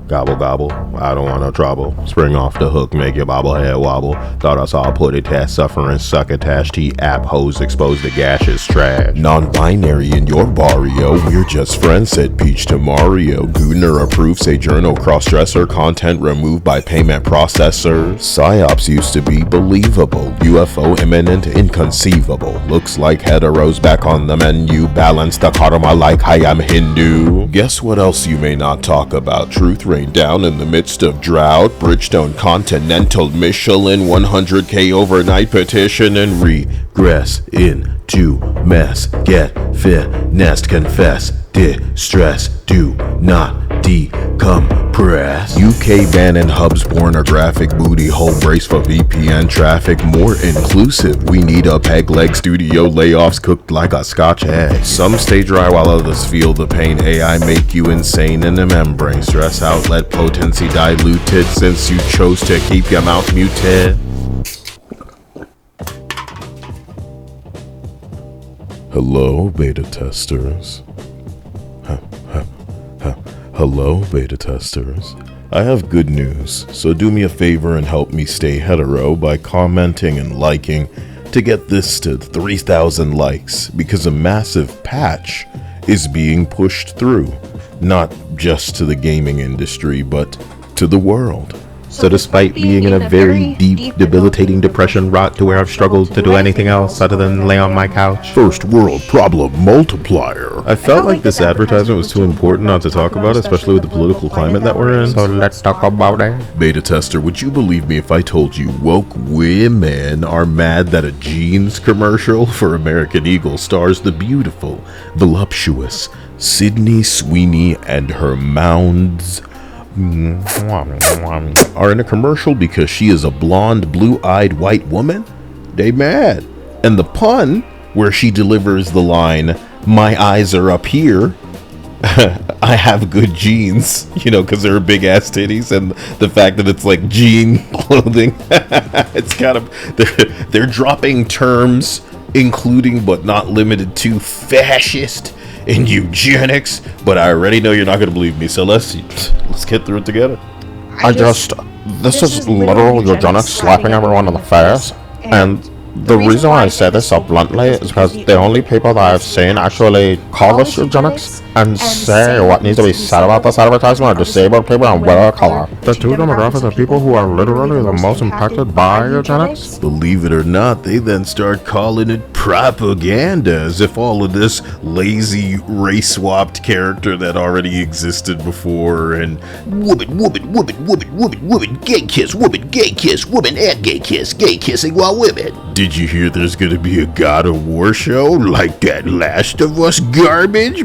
Gobble gobble, I don't want no trouble. Spring off the hook, make your bobblehead wobble. Thought I saw put it test, suffering succotash. T-app hoes exposed to gaseous trash. Non-binary in your barrio, we're just friends, said Peach to Mario. Gudner approved, say journal cross-dresser. Content removed by payment processor. Psyops used to be believable. UFO imminent, inconceivable. Looks like heteros back on the menu. Balance the karma like I am Hindu. Guess what else you may not talk about? Truth rain down in the midst of drought. Bridgestone Continental Michelin 100K overnight petition and regress into mess. Get finessed, confess, distress, do not decompress. UK banning hubs, pornographic booty hole brace for VPN traffic. More inclusive, we need a peg leg studio layoffs cooked like a scotch egg. Some stay dry while others feel the pain. AI make you insane in the membrane. Stress outlet potency diluted since you chose to keep your mouth muted. Hello, beta testers. Hello, beta testers. I have good news, so do me a favor and help me stay hetero by commenting and liking to get this to 3,000 likes, because a massive patch is being pushed through, not just to the gaming industry, but to the world. So despite being in a very deep, debilitating depression rot to where I've struggled to do anything else other than lay on my couch. First world problem multiplier. I felt like this advertisement was too important not to talk about, especially with the political climate that we're in. So let's talk about it. Beta tester, would you believe me if I told you woke women are mad that a jeans commercial for American Eagle stars the beautiful, voluptuous Sydney Sweeney and her mounds are in a commercial because she is a blonde, blue-eyed white woman? They mad. And the pun, where she delivers the line, "My eyes are up here," I have good jeans, you know, because they're big ass titties, and the fact that it's like jean clothing, it's kind of, they're dropping terms, including but not limited to fascist and eugenics, but I already know you're not going to believe me, so let's get through it together. This is literal eugenics slapping everyone in the face, and the reason why I say this so bluntly is because the only people that I've seen actually call this eugenics and say what needs to be said about this advertisement are disabled people and women of color. The two demographics of people who are literally the most impacted by eugenics. Believe it or not, they then start calling it propaganda, as if all of this lazy race-swapped character that already existed before, and woman, gay kiss, woman, and gay kissing while women. Did you hear there's gonna be a God of War show like that Last of Us garbage?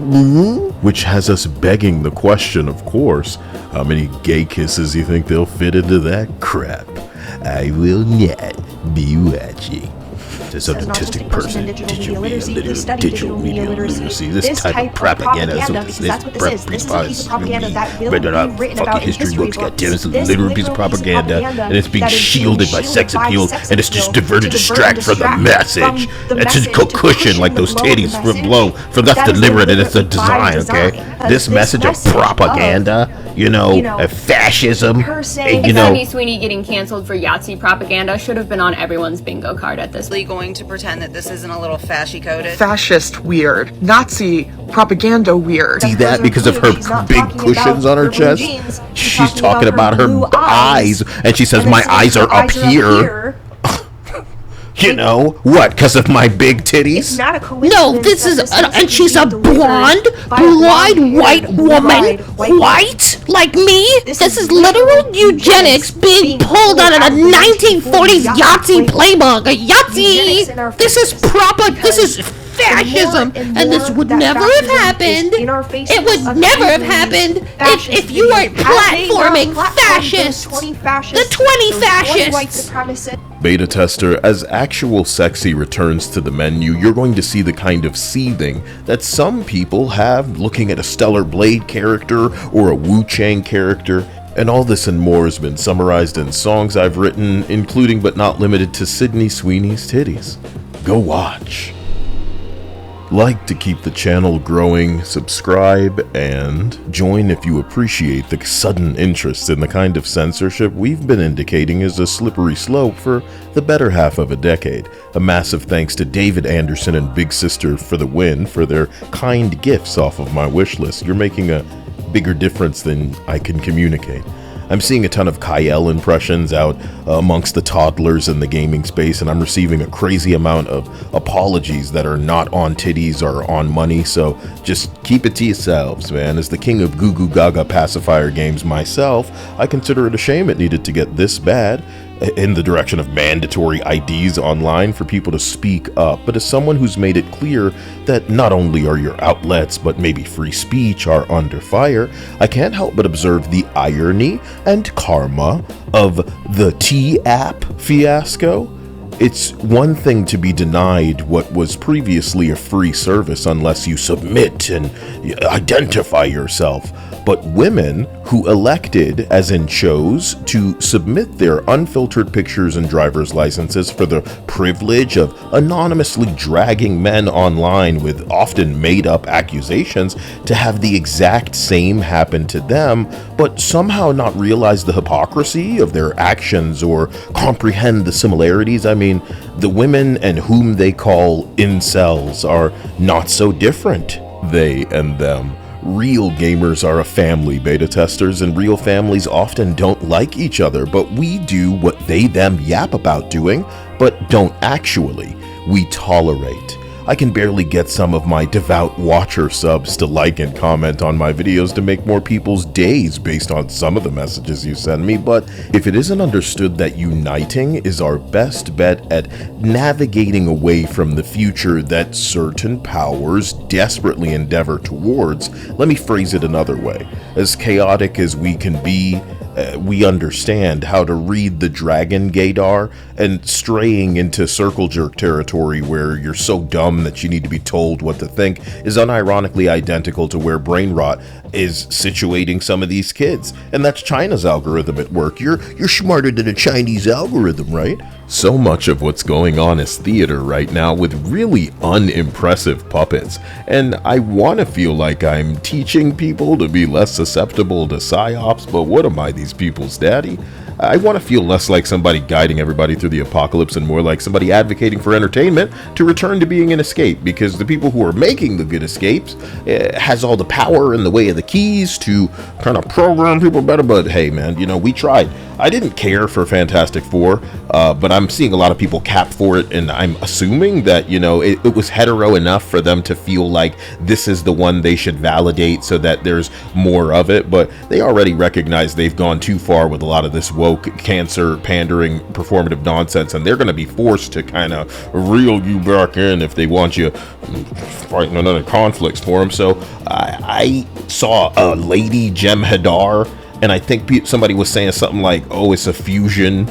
Which has us begging the question, of course, how many gay kisses you think they'll fit into that crap? I will not be watching. As an autistic person, digital media literacy, this type of propaganda, that's what this is. This is a piece of propaganda that will be written about in history books. Goddammit, it's a literal piece of propaganda, and it's being shielded by sex appeal, and it's just diverted to distract from the message. It's just cushion like those titties from below. That's deliberate, and it's a design, okay? This message of propaganda, you know, fascism, and, you know, Sweeney getting canceled for Yahtzee propaganda should have been on everyone's bingo card at this point. Going to pretend that this isn't a little fasci-coded? Fascist weird. Nazi propaganda weird. See that because of her big cushions on her chest? She's talking about her eyes, and she says, "My eyes are up here." You know, what, because of my big titties? It's not a coincidence. No, this is, and she's a blonde, blue-eyed white woman, white, like me? This is literal eugenics being pulled out of a 1940s Yahtzee playbook. A Yahtzee! This is fascism, and this would never have happened. It would never have happened if you weren't platforming fascists. The 20 fascists. Beta tester, as actual sexy returns to the menu, you're going to see the kind of seething that some people have looking at a Stellar Blade character or a Wu Chang character. And all this and more has been summarized in songs I've written, including but not limited to Sydney Sweeney's titties. Go watch. Like to keep the channel growing, subscribe, and join if you appreciate the sudden interest in the kind of censorship we've been indicating is a slippery slope for the better half of a decade. A massive thanks to David Anderson and Big Sister for the win for their kind gifts off of my wish list. You're making a bigger difference than I can communicate. I'm seeing a ton of Kyle impressions out amongst the toddlers in the gaming space, and I'm receiving a crazy amount of apologies that are not on titties or on money, so just keep it to yourselves, man. As the king of goo goo gaga pacifier games myself, I consider it a shame it needed to get this bad in the direction of mandatory IDs online for people to speak up. But as someone who's made it clear that not only are your outlets, but maybe free speech are under fire, I can't help but observe the irony and karma of the T-app fiasco. It's one thing to be denied what was previously a free service unless you submit and identify yourself. But women who elected, as in chose, to submit their unfiltered pictures and driver's licenses for the privilege of anonymously dragging men online with often made-up accusations to have the exact same happen to them, but somehow not realize the hypocrisy of their actions or comprehend the similarities. I mean, the women and whom they call incels are not so different, they and them. Real gamers are a family, beta testers, and real families often don't like each other, but we do what they them yap about doing, but don't actually. We tolerate. I can barely get some of my devout watcher subs to like and comment on my videos to make more people's days based on some of the messages you send me, but if it isn't understood that uniting is our best bet at navigating away from the future that certain powers desperately endeavor towards, let me phrase it another way. As chaotic as we can be, we understand how to read the dragon gaydar, and straying into circle jerk territory where you're so dumb that you need to be told what to think is unironically identical to where brain rot is situating some of these kids. And that's China's algorithm at work. You're smarter than a Chinese algorithm, right? So much of what's going on is theater right now with really unimpressive puppets. And I want to feel like I'm teaching people to be less susceptible to psyops, but what am I, these people's daddy? I want to feel less like somebody guiding everybody through the apocalypse and more like somebody advocating for entertainment to return to being an escape, because the people who are making the good escapes has all the power in the way of the keys to kind of program people better. But hey, man, you know, we tried. I didn't care for Fantastic Four, but I'm seeing a lot of people cap for it, and I'm assuming that, you know, it was hetero enough for them to feel like this is the one they should validate so that there's more of it. But they already recognize they've gone too far with a lot of this woke, cancer, pandering, performative nonsense, and they're going to be forced to kind of reel you back in if they want you fighting another conflicts for them. So I saw a lady Jem Hadar, and I think somebody was saying something like, oh, it's a fusion.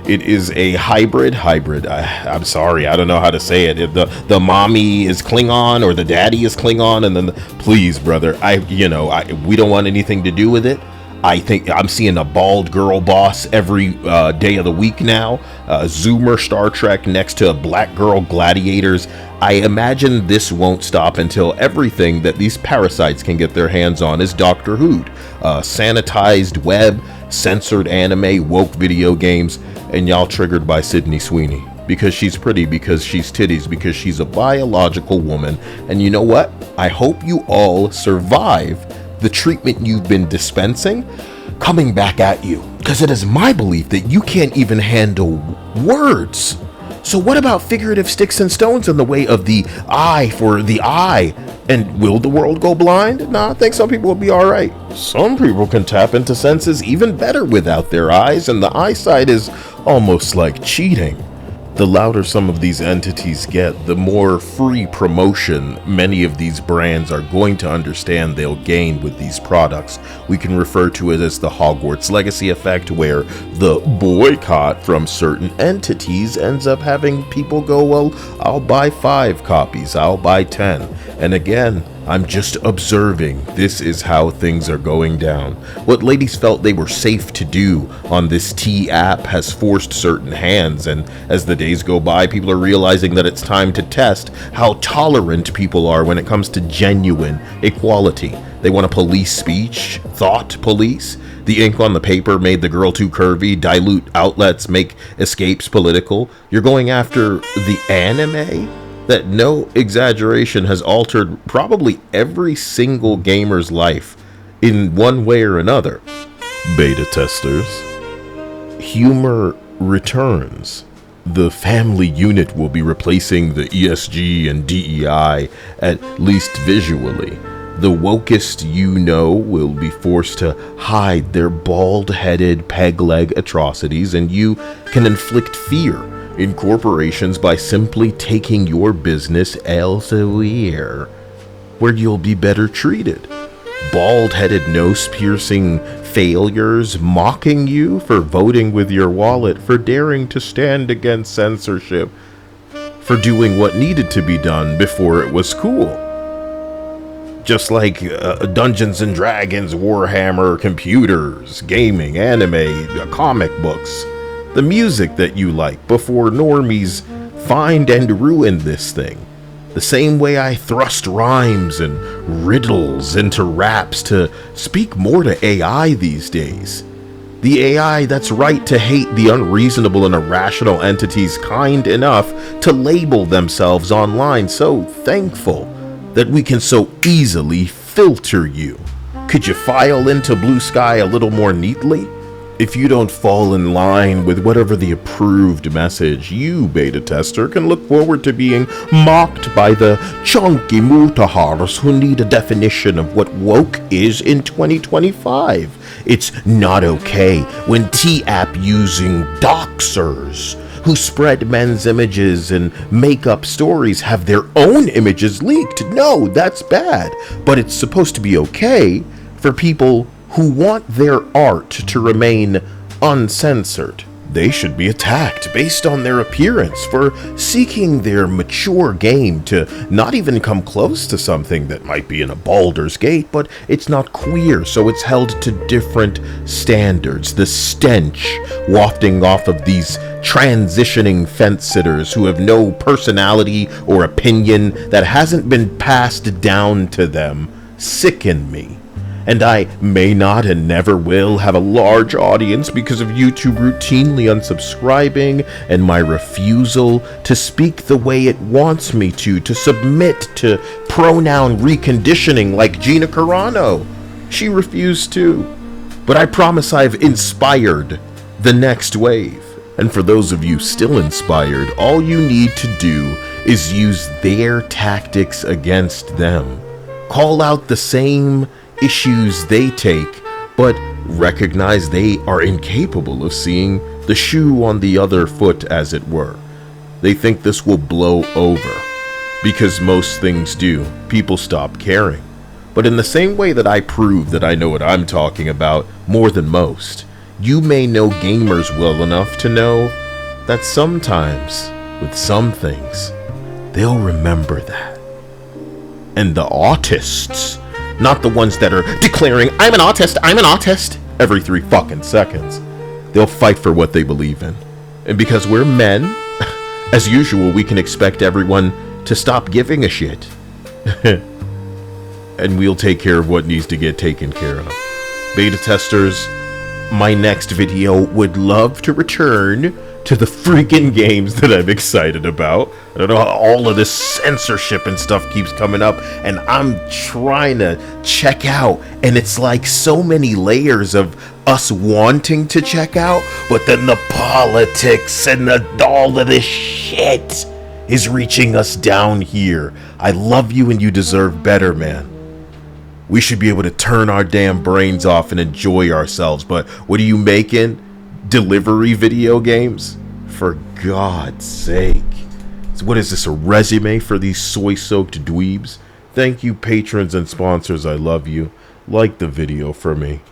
It is a hybrid. I'm sorry, I don't know how to say it. The mommy is Klingon or the daddy is Klingon, and then please, brother, we don't want anything to do with it. I think I'm seeing a bald girl boss every day of the week now. Zoomer Star Trek next to black girl gladiators. I imagine this won't stop until everything that these parasites can get their hands on is Doctor Who'd. Sanitized web, censored anime, woke video games, and y'all triggered by Sydney Sweeney. Because she's pretty, because she's titties, because she's a biological woman. And you know what? I hope you all survive the treatment you've been dispensing coming back at you, because it is my belief that you can't even handle words. So what about figurative sticks and stones in the way of the eye for the eye? And will the world go blind? Nah, I think some people will be alright. Some people can tap into senses even better without their eyes, and the eyesight is almost like cheating. The louder some of these entities get, the more free promotion many of these brands are going to understand they'll gain with these products. We can refer to it as the Hogwarts Legacy effect, where the boycott from certain entities ends up having people go, well, I'll buy 5 copies, I'll buy 10. And again, I'm just observing. This is how things are going down. What ladies felt they were safe to do on this T app has forced certain hands, and as the days go by, people are realizing that it's time to test how tolerant people are when it comes to genuine equality. They want to police speech, thought police. The ink on the paper made the girl too curvy, dilute outlets, make escapes political. You're going after the anime? That, no exaggeration, has altered probably every single gamer's life in one way or another. Beta testers, humor returns. The family unit will be replacing the ESG and DEI, at least visually. The wokest you know will be forced to hide their bald-headed peg-leg atrocities, and you can inflict fear in corporations by simply taking your business elsewhere, where you'll be better treated. Bald-headed, nose-piercing failures mocking you for voting with your wallet, for daring to stand against censorship, for doing what needed to be done before it was cool. Just like Dungeons and Dragons, Warhammer, computers, gaming, anime, comic books. The music that you like before normies find and ruin this thing. The same way I thrust rhymes and riddles into raps to speak more to AI these days. The AI that's right to hate the unreasonable and irrational entities kind enough to label themselves online. So thankful that we can so easily filter you. Could you file into Blue Sky a little more neatly? If you don't fall in line with whatever the approved message, you, beta tester, can look forward to being mocked by the chunky mutahars who need a definition of what woke is in 2025. It's not okay when T-app using doxers who spread men's images and make up stories have their own images leaked. No, that's bad. But it's supposed to be okay for people who want their art to remain uncensored. They should be attacked based on their appearance for seeking their mature game to not even come close to something that might be in a Baldur's Gate, but it's not queer, so it's held to different standards. The stench wafting off of these transitioning fence-sitters who have no personality or opinion that hasn't been passed down to them sicken me. And I may not and never will have a large audience because of YouTube routinely unsubscribing and my refusal to speak the way it wants me to submit to pronoun reconditioning like Gina Carano. She refused to. But I promise I've inspired the next wave. And for those of you still inspired, all you need to do is use their tactics against them. Call out the same issues they take, but recognize they are incapable of seeing the shoe on the other foot, as it were. They think this will blow over, because most things do. People stop caring. But in the same way that I prove that I know what I'm talking about more than most, you may know gamers well enough to know that sometimes, with some things, they'll remember that. And the autists, not the ones that are declaring, I'm an autist, every 3 fucking seconds. They'll fight for what they believe in. And because we're men, as usual, we can expect everyone to stop giving a shit. And we'll take care of what needs to get taken care of. Beta testers, my next video would love to return to the freaking games that I'm excited about. I don't know how all of this censorship and stuff keeps coming up, and I'm trying to check out, and it's like so many layers of us wanting to check out, but then the politics and all of this shit is reaching us down here. I love you and you deserve better, man. We should be able to turn our damn brains off and enjoy ourselves, but what are you making? Delivery video games? For God's sake. So what is this, a resume for these soy-soaked dweebs? Thank you, patrons and sponsors. I love you. Like the video for me.